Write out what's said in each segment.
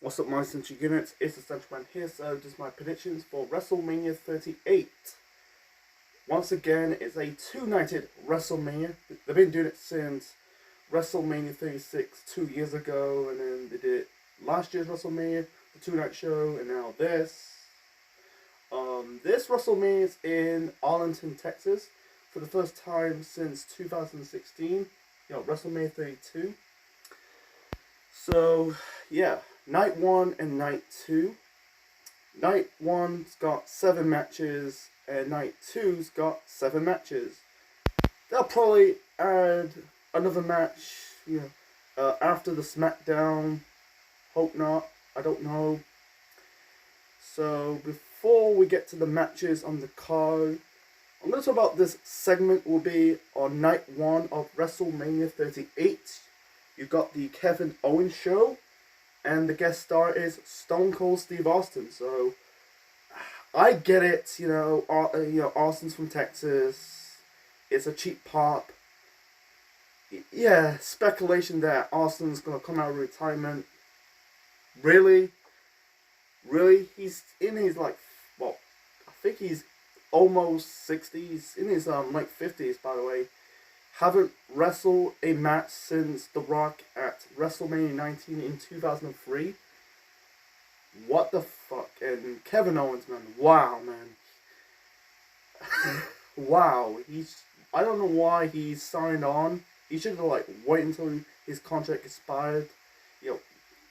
What's up, my central units? It's the Central Man here, so just my predictions for WrestleMania 38. Once again, it's a two-nighted WrestleMania. They've been doing it since WrestleMania 36 2 years ago, and then they did last year's WrestleMania, the two-night show, and now this. This WrestleMania is in Arlington, Texas, for the first time since 2016. WrestleMania 32. So, yeah, night 1 and night 2. Night 1's got 7 matches, and night 2's got 7 matches. They'll probably add another match, after the SmackDown. Hope not. I don't know. So, before we get to the matches on the card, I'm going to talk about this segment will be on night 1 of WrestleMania 38. You've got the Kevin Owens show, and the guest star is Stone Cold Steve Austin. So, I get it, Austin's from Texas. It's a cheap pop. Yeah, speculation that Austin's going to come out of retirement. Really? He's in his, I think he's almost 60s. He's in his, late 50s, by the way. Haven't wrestled a match since The Rock at WrestleMania 19 in 2003. What the fuck? And Kevin Owens, man. Wow, man. Wow. I don't know why he signed on. He should have, waited until his contract expired.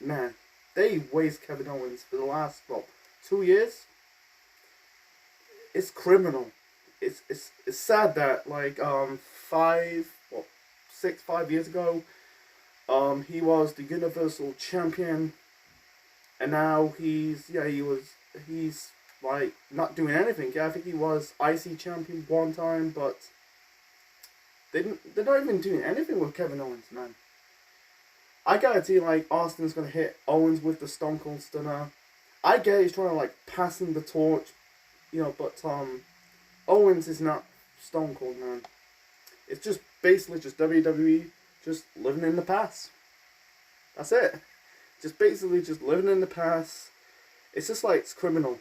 Man. They waste Kevin Owens for the last, 2 years. It's criminal. It's sad that 5 years ago, he was the Universal Champion, and now he's not doing anything. Yeah, I think he was IC Champion one time, but they're not even doing anything with Kevin Owens, man. I guarantee Austin's gonna hit Owens with the Stone Cold Stunner. I get he's trying to passing the torch, but Owens is not Stone Cold, man. It's just basically just WWE just living in the past. That's it. Just basically just living in the past. It's just it's criminal.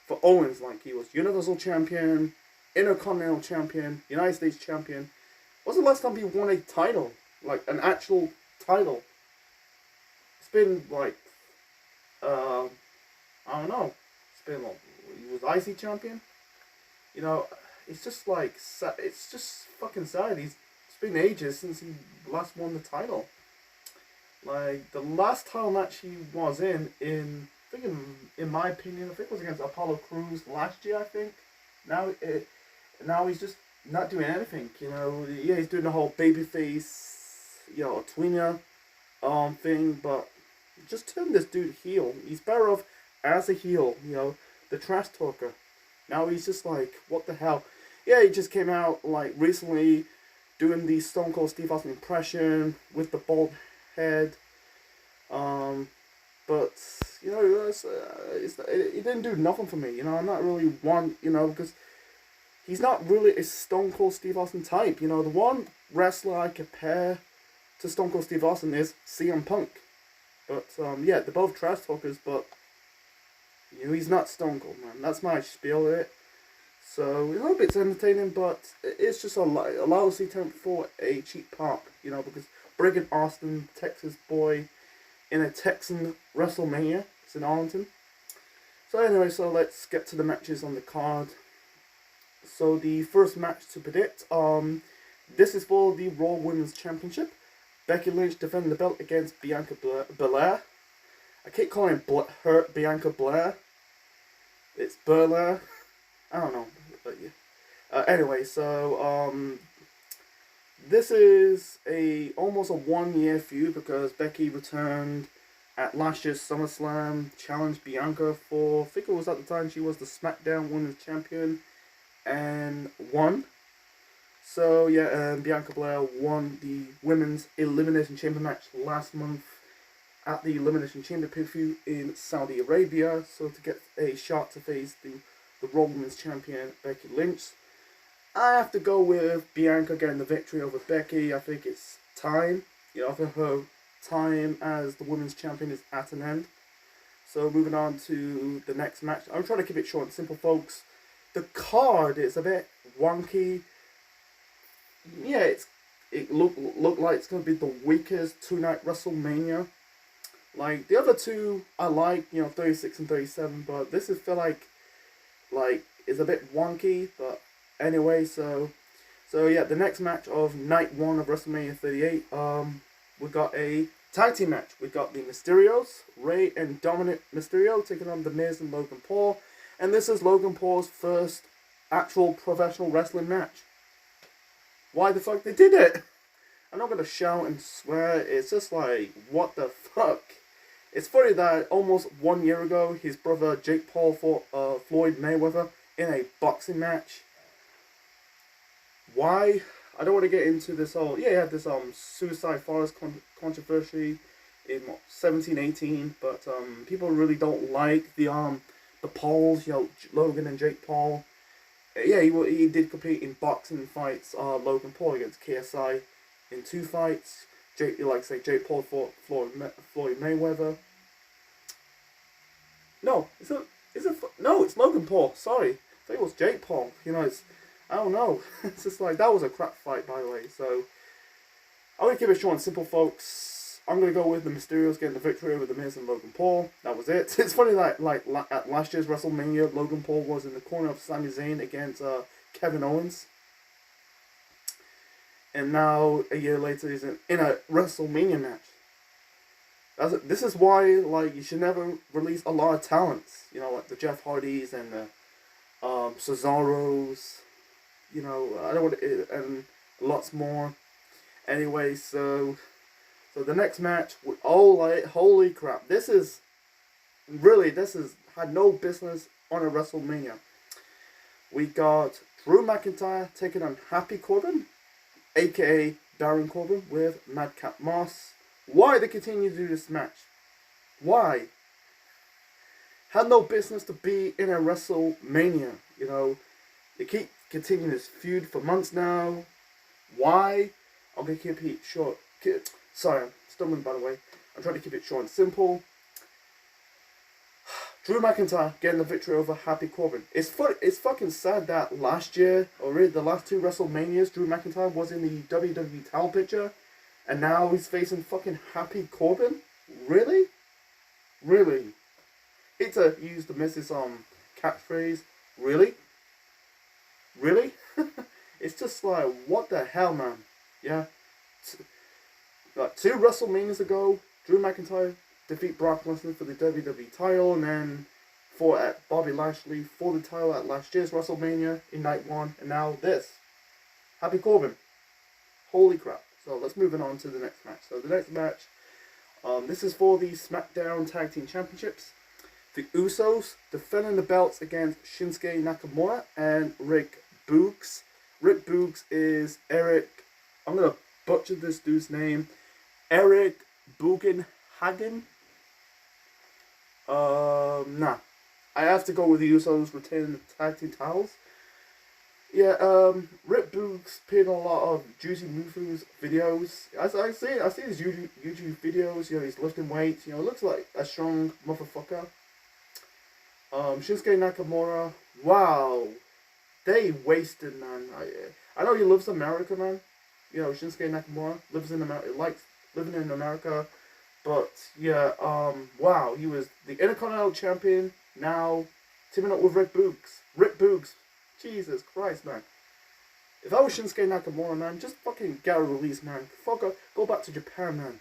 For Owens, he was Universal Champion, Intercontinental Champion, United States Champion. What's the last time he won a title? An actual title? It's been I don't know. It's been he was IC Champion. It's just it's just fucking sad. It's been ages since he last won the title. The last title match he was in my opinion, I think it was against Apollo Crews last year. I think now he's just not doing anything. Yeah, he's doing the whole babyface, tweener, thing, but just turn this dude heel. He's better off as a heel. The trash talker. Now he's just what the hell? Yeah, he just came out recently doing the Stone Cold Steve Austin impression with the bald head. But it didn't do nothing for me. I'm not really one. Because he's not really a Stone Cold Steve Austin type. The one wrestler I compare to Stone Cold Steve Austin is CM Punk. But yeah, they're both trash talkers, but he's not Stone Cold, man. That's my spiel of it. So I hope it's entertaining, but it's just a lousy attempt for a cheap pop, because bringing Austin, Texas boy, in a Texan WrestleMania. It's in Arlington. So anyway, let's get to the matches on the card. So the first match to predict, this is for the Raw Women's Championship. Becky Lynch defending the belt against Bianca Belair. I keep calling her Bianca Blair. It's Belair. I don't know, but yeah. Anyway, so this is almost a 1-year feud because Becky returned at last year's SummerSlam, challenged Bianca for, I think it was at the time she was the SmackDown Women's Champion, and won. So yeah, Bianca Blair won the Women's Elimination Chamber match last month at the Elimination Chamber pay-per-view in Saudi Arabia. So to get a shot to face the Raw Women's Champion Becky Lynch, I have to go with Bianca getting the victory over Becky. I think it's time. I think her time as the Women's Champion is at an end. So moving on to the next match. I'm trying to keep it short and simple, folks. The card is a bit wonky. Yeah, it look like it's gonna be the weakest 2-night WrestleMania. Like the other two, I like, 36 and 37, but this is feel like it's a bit wonky. But anyway, so yeah, the next match of night 1 of WrestleMania 38. We got a tag team match. We got the Mysterios, Rey and Dominic Mysterio, taking on The Miz and Logan Paul. And this is Logan Paul's first actual professional wrestling match. Why the fuck they did it? I'm not gonna shout and swear. It's just like, what the fuck? It's funny that almost 1 year ago, his brother Jake Paul fought Floyd Mayweather in a boxing match. Why? I don't want to get into this whole, he had this Suicide Forest controversy in 17-18, but people really don't like the Pauls, Logan and Jake Paul. He did compete in boxing fights. Logan Paul against KSI in 2 fights. Jake Paul fought Floyd Mayweather. No, it's Logan Paul. Sorry, I think it was Jake Paul. I don't know. It's just like, that was a crap fight, by the way. So I'm gonna keep it short and simple, folks. I'm gonna go with the Mysterios getting the victory over the Miz and Logan Paul. That was it. It's funny that at last year's WrestleMania, Logan Paul was in the corner of Sami Zayn against Kevin Owens. And now, a year later, he's in a WrestleMania match. This is why, you should never release a lot of talents. Like the Jeff Hardys and the Cesaros. I don't want to, and lots more. Anyway, so the next match, holy crap. This had no business on a WrestleMania. We got Drew McIntyre taking on Happy Corbin, aka Baron Corbin, with Madcap Moss. Why they continue to do this match? Why? Had no business to be in a WrestleMania. They keep continuing this feud for months now. Why? I'm gonna keep it short. Sorry, I'm stumbling, by the way. I'm trying to keep it short and simple. Drew McIntyre getting the victory over Happy Corbin. It's fucking sad that last year, or really the last 2 WrestleManias, Drew McIntyre was in the WWE title picture, and now he's facing fucking Happy Corbin? Really? Really? Hate to use the Mrs. Catchphrase. Really? Really? It's just like, what the hell, man? Yeah? 2 WrestleManias ago, Drew McIntyre defeat Brock Lesnar for the WWE title, and then fought at Bobby Lashley for the title at last year's WrestleMania in night 1, and now this. Happy Corbin. Holy crap. So let's move on to the next match. So the next match, this is for the SmackDown Tag Team Championships. The Usos defending the belts against Shinsuke Nakamura and Rick Boogs. Rick Boogs is Eric, I'm going to butcher this dude's name, Eric Bugenhagen. Nah. I have to go with the Usos retaining the tag team titles. Yeah, Rick Boogs appeared in a lot of Juicy Mufu's videos. I see his YouTube videos, he's lifting weights, looks like a strong motherfucker. Shinsuke Nakamura, wow. They wasted, man. I know he loves America, man. Shinsuke Nakamura lives in America, likes living in America. But, yeah, wow. He was the Intercontinental Champion, now teaming up with Rick Boogs. Rick Boogs. Jesus Christ, man. If I was Shinsuke Nakamura, man, just fucking get a release, man. Go back to Japan, man.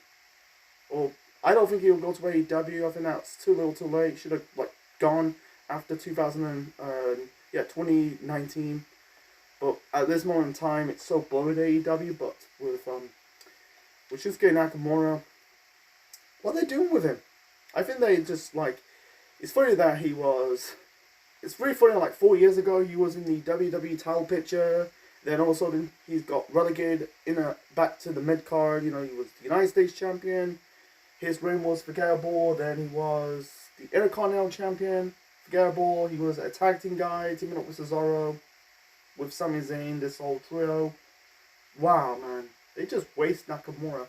Or, I don't think he'll go to AEW. I think that's too little too late. Should have, gone after 2019. But at this moment in time, it's so blurred AEW. But with Shinsuke Nakamura, what are they doing with him? I think they just, it's funny that it's really funny, 4 years ago, he was in the WWE title picture, then all of a sudden, he's got relegated back to the mid-card, he was the United States Champion, his reign was forgettable, then he was the Intercontinental Champion, forgettable, he was a tag team guy, teaming up with Cesaro, with Sami Zayn, this whole trio. Wow, man, they just waste Nakamura,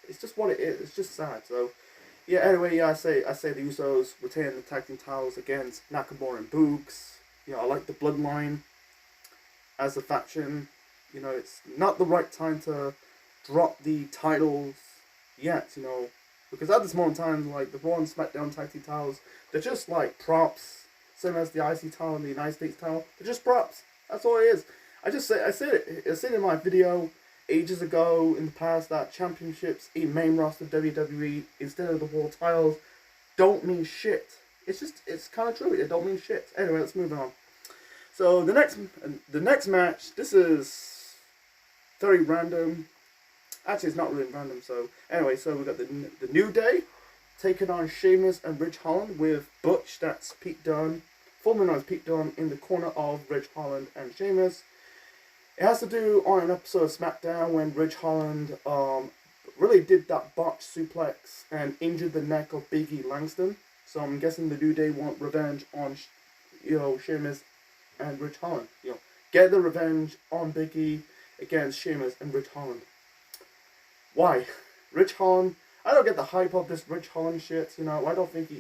it's just what it is. It's just sad. So, Yeah, anyway, yeah, I say the Usos retain the tag team titles against Nakamura and Boogs. You know, I like the Bloodline as a faction. You know, it's not the right time to drop the titles yet, you know, because at this moment in time, like the Raw and SmackDown tag team titles, they're just like props. Same as the IC title and the United States title, they're just props. That's all it is. I said it in my video ages ago in the past that championships in main roster WWE instead of the world titles don't mean shit. It's kind of true. It don't mean shit. Anyway, let's move on. So the next match, this is very random. Actually, it's not really random. So anyway, so we got the New Day taking on Sheamus and Ridge Holland with Butch. That's Pete Dunne, formerly known as Pete Dunne, in the corner of Ridge Holland and Sheamus. It has to do on an episode of SmackDown when Ridge Holland really did that botch suplex and injured the neck of Big E Langston. So I'm guessing the New Day want revenge on, Sheamus and Ridge Holland. Get the revenge on Big E against Sheamus and Ridge Holland. Why? Ridge Holland, I don't get the hype of this Ridge Holland shit, I don't think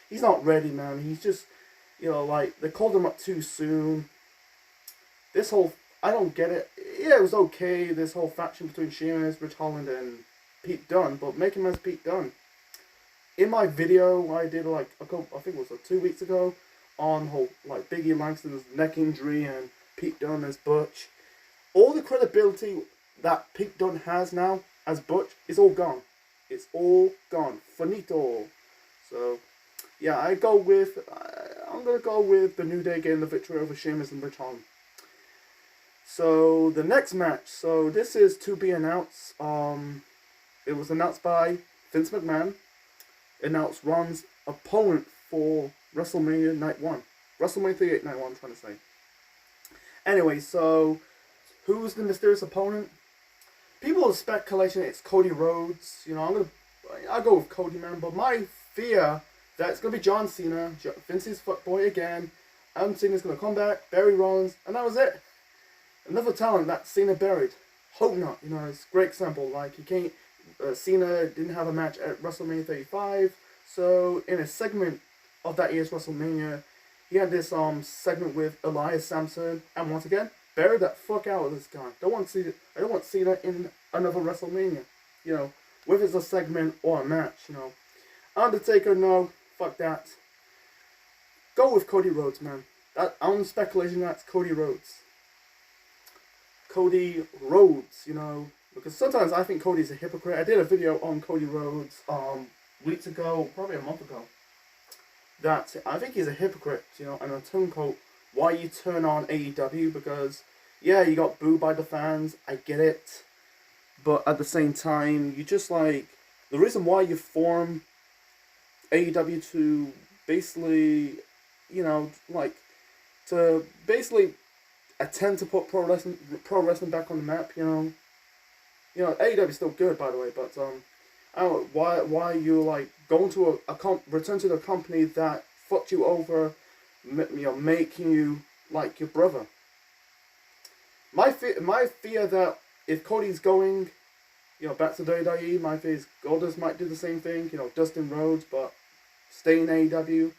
he's not ready, man. He's just, like, they called him up too soon. This whole, I don't get it. Yeah, it was okay, this whole faction between Sheamus, Ridge Holland, and Pete Dunne, but make him as Pete Dunne. In my video I did, like, I think it was 2 weeks ago, on whole, like, Big E Langston's neck injury and Pete Dunne as Butch, all the credibility that Pete Dunne has now as Butch is all gone. It's all gone. Finito. So, yeah, I'm going to go with the New Day getting the victory over Sheamus and Ridge Holland. So, the next match. So, this is to be announced. It was announced by Vince McMahon. Announced Ron's opponent for WrestleMania Night 1. WrestleMania 38 Night 1, I'm trying to say. Anyway, so, who's the mysterious opponent? People are speculating it's Cody Rhodes. I'll go with Cody, man. But my fear that it's going to be John Cena, Vince's fuckboy again. Adam Cena's going to come back, bury Rollins, and that was it. Another talent that Cena buried. Hope not. It's a great example. Like, he can't. Cena didn't have a match at WrestleMania 35. So, in a segment of that year's WrestleMania, he had this segment with Elias Samson. And once again, bury that fuck out of this guy. I don't want Cena in another WrestleMania. Whether it's a segment or a match, Undertaker, no. Fuck that. Go with Cody Rhodes, man. I'm speculating that's Cody Rhodes. Cody Rhodes, because sometimes I think Cody's a hypocrite. I did a video on Cody Rhodes weeks ago, probably a month ago, that I think he's a hypocrite, and a turncoat. Why you turn on AEW, because yeah, you got booed by the fans, I get it, but at the same time, you just like, the reason why you form AEW to basically, to basically attempt to put pro wrestling back on the map, AEW is still good, by the way, but I don't know why you like going to return to the company that fucked you over, making you like your brother. My fear that if Cody's going, back to WWE, my fear is Goldust might do the same thing, Dustin Rhodes, but stay in AEW,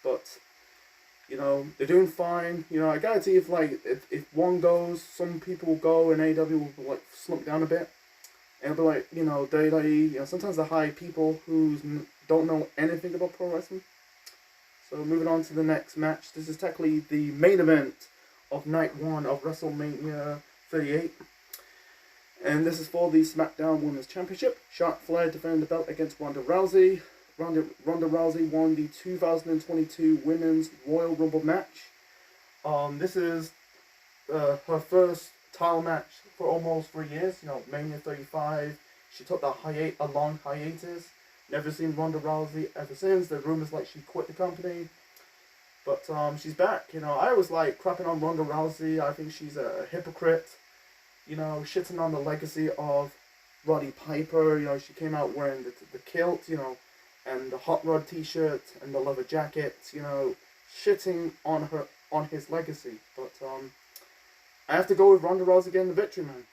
but they're doing fine. I guarantee if one goes, some people will go and AEW will like slump down a bit. And it'll be like, WWE, sometimes they hire people who don't know anything about pro wrestling. So moving on to the next match. This is technically the main event of Night 1 of WrestleMania 38. And this is for the SmackDown Women's Championship. Charlotte Flair defending the belt against Ronda Rousey. Ronda Rousey won the 2022 Women's Royal Rumble match. This is her first title match for almost 3 years. Mania 35. She took a long hiatus. Never seen Ronda Rousey ever since. The rumors like she quit the company. But she's back. I was like crapping on Ronda Rousey. I think she's a hypocrite. Shitting on the legacy of Roddy Piper. She came out wearing the kilt, and the Hot Rod t-shirt and the leather jacket, shitting on his legacy. But I have to go with Ronda Rousey getting the victory, man.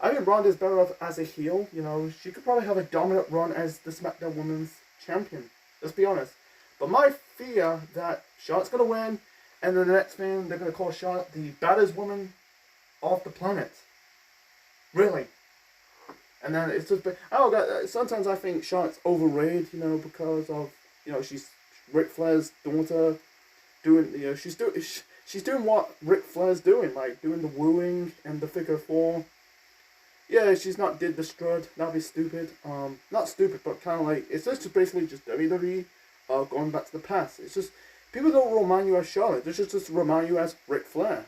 I think Ronda's better off as a heel. You know, she could probably have a dominant run as the SmackDown Women's Champion. Let's be honest. But my fear that Charlotte's gonna win, and then the next thing they're gonna call Charlotte the baddest woman off the planet. Really. And then it's just, sometimes I think Charlotte's overrated, you know, because of, you know, she's Ric Flair's daughter, doing, you know, she's doing what Ric Flair's doing, like doing the wooing and the figure four. Yeah, she's not did the strut. That'd be stupid. Not stupid, but kind of like, it's just basically just WWE going back to the past. It's just, people don't remind you as Charlotte. They just remind you as Ric Flair.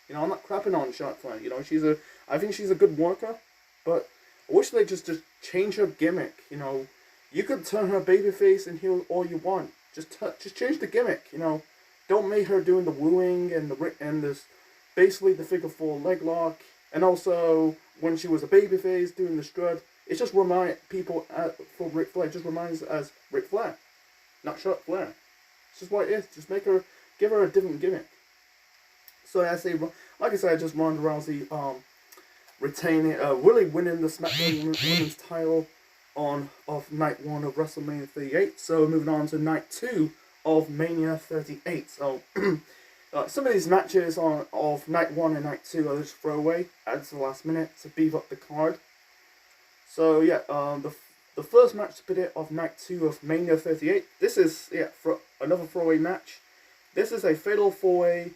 You know, I'm not crapping on Charlotte Flair. You know, I think she's a good worker, but I wish they just change her gimmick. You know, you could turn her babyface and heel all you want. Just change the gimmick. You know, don't make her doing the wooing and this basically the figure four leg lock, and also when she was a babyface doing the strut. It just remind people for Ric Flair. It just reminds us as Ric Flair, not Charlotte Flair. It's just what it is. Just give her a different gimmick. So like I said, just Ronda Rousey really winning the SmackDown Women's title of night 1 of WrestleMania 38. So moving on to night 2 of Mania 38. So some of these matches of night 1 and night 2 are just throwaway, added to the last minute to beef up the card. So yeah, the first match of night 2 of Mania 38. This is for another throwaway match. This is a fatal 4-way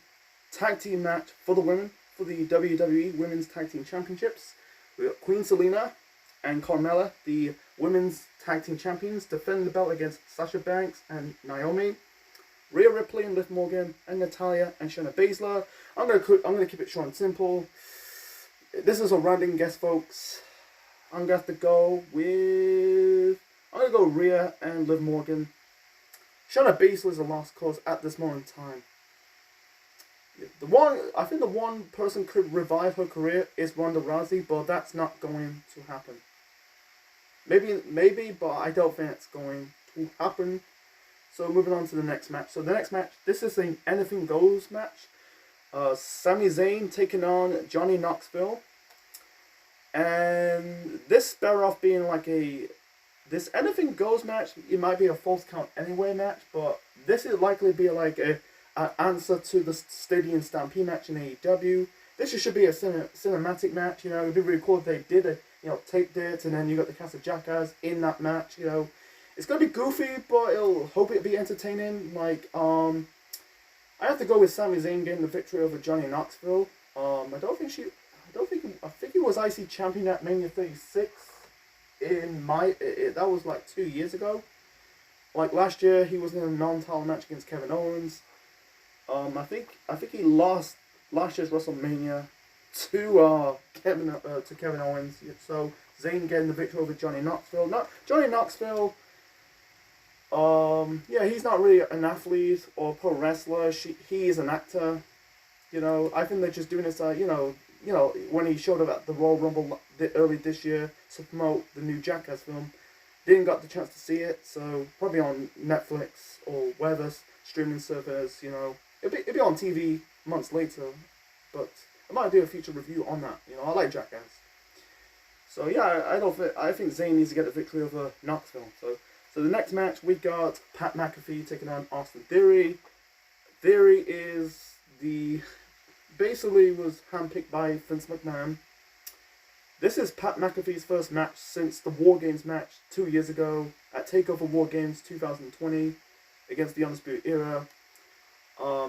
tag team match for the women for the WWE Women's Tag Team Championships. We got Queen Selina and Carmella, the Women's Tag Team Champions, defending the belt against Sasha Banks and Naomi, Rhea Ripley and Liv Morgan, and Natalya and Shayna Baszler. I'm gonna keep it short and simple. I'm gonna go Rhea and Liv Morgan. Shayna Baszler is a lost cause at this moment in time. I think the one person could revive her career is Ronda Rousey, but that's not going to happen. Maybe, but I don't think it's going to happen. So moving on to the next match. So the next match, this is an anything goes match. Sami Zayn taking on Johnny Knoxville, and this better off being like this anything goes match. It might be a false count anywhere match, but this is likely to be like an answer to the Stadium Stampede match in AEW. This should be a cinematic match. You know, it'd be really cool if they did taped it, and then you got the cast of Jackass in that match. You know, it's gonna be goofy, but hope it'll be entertaining. Like, I have to go with Sami Zayn getting the victory over Johnny Knoxville. I think he was IC champion at Mania 36. That was like 2 years ago. Like last year, he was in a non-title match against Kevin Owens. I think he lost last year's WrestleMania to Kevin Owens. So Zayn getting the victory over Johnny Knoxville. Johnny Knoxville. He's not really an athlete or pro wrestler. He is an actor. You know, I think they're just doing this. When he showed up at the Royal Rumble early this year to promote the new Jackass film, didn't got the chance to see it. So probably on Netflix or whatever streaming service. You know, it'll be on TV months later. But I might do a future review on that. You know, I like Jackass. So yeah, I think Zayn needs to get the victory over Knoxville. So the next match we got Pat McAfee taking on Austin Theory. Theory basically was handpicked by Vince McMahon. This is Pat McAfee's first match since the War Games match 2 years ago at TakeOver War Games 2020 against the Undisputed Era.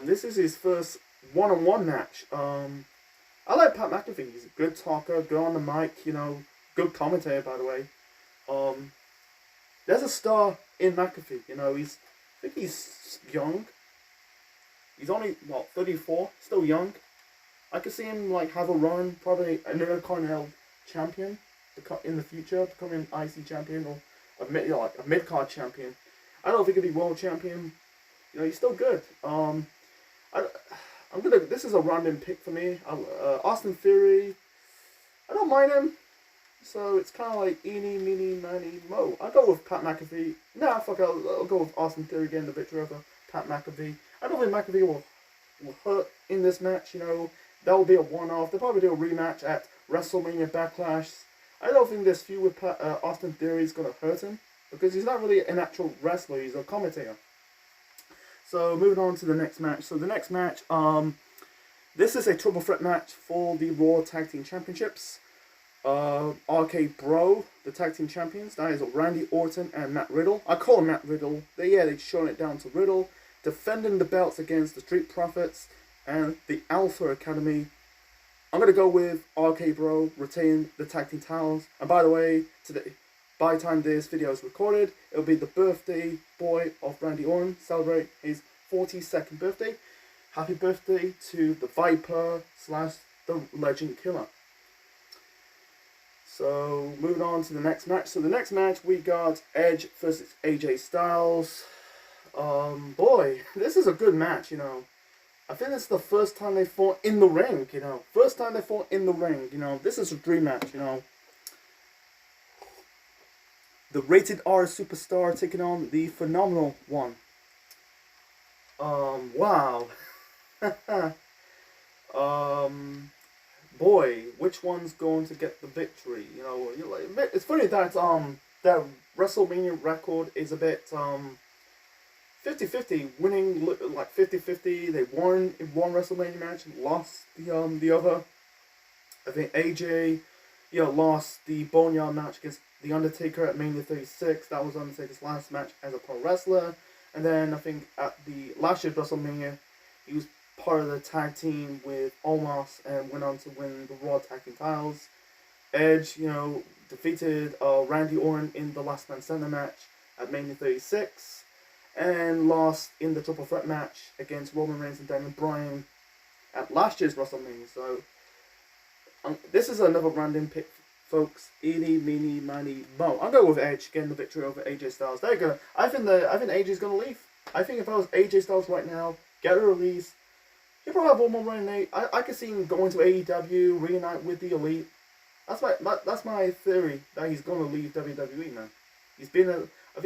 This is his first one-on-one match. I like Pat McAfee. He's a good talker, good on the mic, you know, good commentator, by the way. There's a star in McAfee, you know, I think he's young. He's only, 34, still young. I could see him, have a run, probably an Intercontinental champion in the future, becoming an IC champion or a mid-card champion. I don't think he'd be world champion. You know, he's still good. This is a random pick for me. Austin Theory, I don't mind him. So it's kind of like eeny, meeny, miny, mo. I'll go with Pat McAfee. I'll go with Austin Theory getting the victory over Pat McAfee. I don't think McAfee will hurt in this match, you know. That will be a one-off. They'll probably do a rematch at WrestleMania Backlash. I don't think this feud with Austin Theory is going to hurt him, because he's not really an actual wrestler, he's a commentator. So moving on to the next match. So the next match, this is a triple threat match for the Raw Tag Team Championships. RK Bro, the Tag Team Champions, that is Randy Orton and Matt Riddle. I call him Matt Riddle. They've shown it down to Riddle, defending the belts against the Street Profits and the Alpha Academy. I'm going to go with RK Bro retaining the tag team titles. And by the way, today, by the time this video is recorded, it'll be the birthday boy of Randy Orton. Celebrate his 42nd birthday. Happy birthday to the Viper / the Legend Killer. So moving on to the next match. So the next match we got Edge versus AJ Styles. Boy, this is a good match, you know. I think it's the first time they fought in the ring, you know. First time they fought in the ring, you know. This is a dream match, you know. The Rated R Superstar taking on the Phenomenal One. Wow. Boy, which one's going to get the victory? You know, it's funny that that WrestleMania record is a bit 50-50, winning like 50-50. They won in one WrestleMania match and lost the other. I think AJ, lost the Boneyard match against The Undertaker at Mania 36. That was Undertaker's last match as a pro wrestler. And then I think at the last year's WrestleMania, he was part of the tag team with Omos and went on to win the Raw Tag Team titles. Edge, defeated Randy Orton in the Last Man Standing match at Mania 36. And lost in the triple threat match against Roman Reigns and Daniel Bryan at last year's WrestleMania. So this is another random pick, folks. Eeny, meeny, miny, mo. I'm going with Edge getting the victory over AJ Styles. There you go. I think AJ's going to leave. I think if I was AJ Styles right now, get a release, he'll probably have one more run in. I could see him going to AEW, reunite with the Elite. That's my theory that he's going to leave WWE, man. He's been I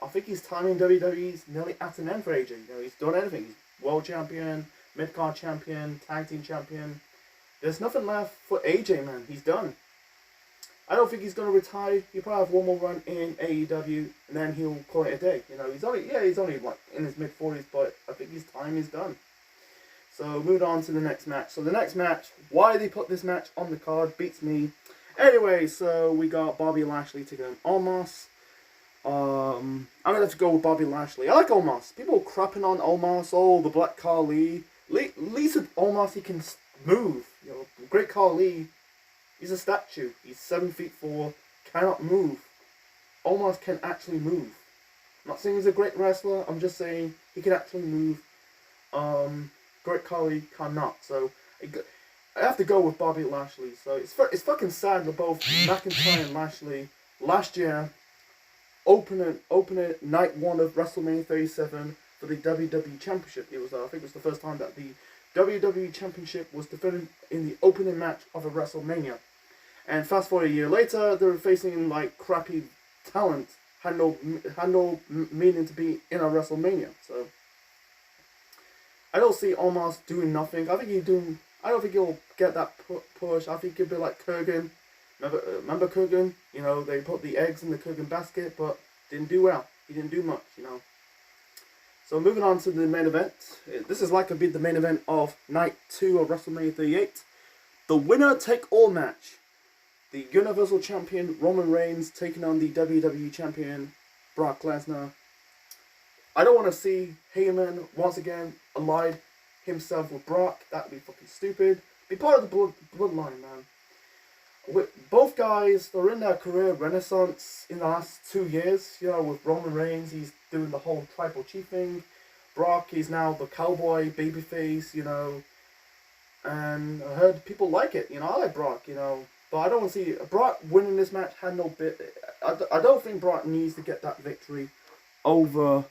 think his time in WWE is nearly at an end for AJ. He's done everything. He's world champion, mid-card champion, tag team champion. There's nothing left for AJ, man. He's done. I don't think he's going to retire. He'll probably have one more run in AEW, and then he'll call it a day. He's only like in his mid-40s, but I think his time is done. So moving on to the next match. So the next match, why they put this match on the card beats me. Anyway, so we got Bobby Lashley taking on Omos. I'm gonna have to go with Bobby Lashley. I like Omos. People crapping on Omos. Oh, the Black Khali. At least with Omos, he can move. Great Khali. He's a statue. He's 7'4", cannot move. Omos can actually move. I'm not saying he's a great wrestler. I'm just saying he can actually move. Great Khali cannot. So I have to go with Bobby Lashley. So it's fucking sad that both McIntyre and Lashley last year. Opener night 1 of WrestleMania 37 for the WWE Championship. It was I think it was the first time that the WWE Championship was defended in the opening match of a WrestleMania. And fast forward a year later, they were facing like crappy talent, had no meaning to be in a WrestleMania. So I don't see Omos doing nothing. I don't think he'll get that push. I think he'll be like Kurgan. Remember Kurgan? They put the eggs in the Kurgan basket, but didn't do well. He didn't do much, So moving on to the main event. This is like to be the main event of Night 2 of WrestleMania 38. The winner-take-all match. The Universal Champion Roman Reigns taking on the WWE Champion Brock Lesnar. I don't want to see Heyman once again ally himself with Brock. That would be fucking stupid. Be part of the bloodline, man. Both guys, they're in their career renaissance in the last 2 years. With Roman Reigns, he's doing the whole tribal chief thing. Brock, he's now the cowboy babyface, and I heard people like it. I like Brock, but I don't want to see Brock winning this match. Had no bit. I don't think Brock needs to get that victory over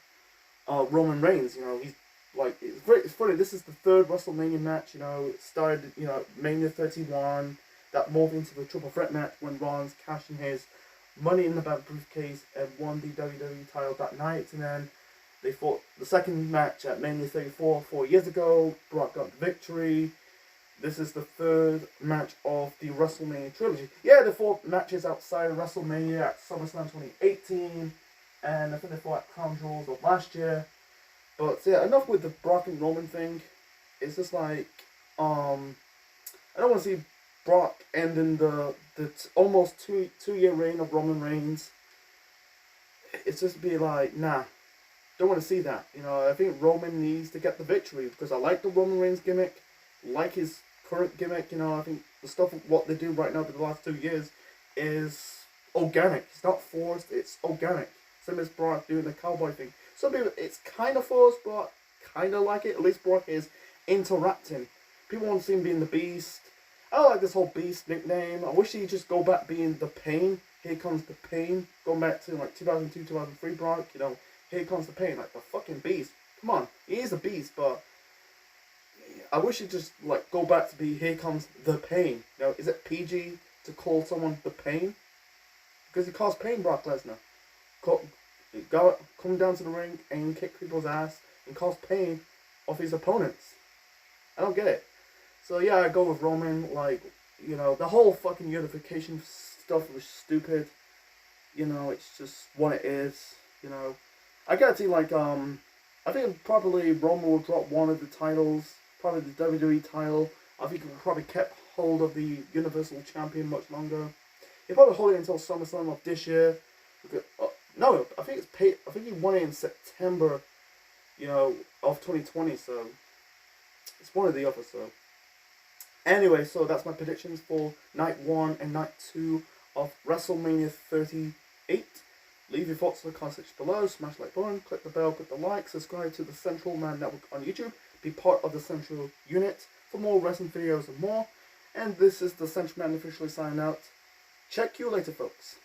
Roman Reigns. He's like it's funny. This is the 3rd WrestleMania match. It started Mania 31. That morphed into the triple threat match when Rollins cashed in his Money in the Bank briefcase and won the WWE title that night. And then they fought the second match at Mania 34 4 years ago. Brock got the victory. this is the third match of the WrestleMania trilogy. Yeah, the 4 matches outside of WrestleMania at SummerSlam 2018, and I think they fought at Crown Jewels of last year. But yeah, enough with the Brock and Roman thing. It's just like, I don't want to see Brock ending the almost two-year reign of Roman Reigns. It's just be like, nah, don't want to see that. You know, I think Roman needs to get the victory because I like the Roman Reigns gimmick, like his current gimmick. You know, I think the stuff of what they do right now for the last 2 years is organic. It's not forced. It's organic. Same as Brock doing the cowboy thing. Some people, it's kind of forced, but kind of like it. At least Brock is interacting. People want to see him being the Beast. I don't like this whole Beast nickname. I wish he'd just go back being the Pain. Here comes the Pain. Going back to like 2002, 2003 Brock. You know, here comes the Pain. Like the fucking Beast. Come on, he is a beast, but I wish he'd just like go back to be here comes the Pain. You know, is it PG to call someone the Pain? Because he calls Pain Brock Lesnar. Come down to the ring and kick people's ass and cause pain of his opponents. I don't get it. So yeah, I go with Roman. Like, you know, the whole fucking unification stuff was stupid. You know, it's just what it is. You know, I guarantee like I think probably Roman will drop one of the titles, probably the WWE title. I think he probably kept hold of the Universal Champion much longer. He'll probably hold it until SummerSlam of this year. No, I think I think he won it in September, you know, of 2020. So it's one or the other. So anyway, so that's my predictions for night 1 and night 2 of WrestleMania 38. Leave your thoughts in the comment section below. Smash like button, click the bell, click the like, subscribe to the Central Man Network on YouTube. Be part of the Central Unit for more wrestling videos and more. And this is the Central Man officially signing out. Check you later, folks.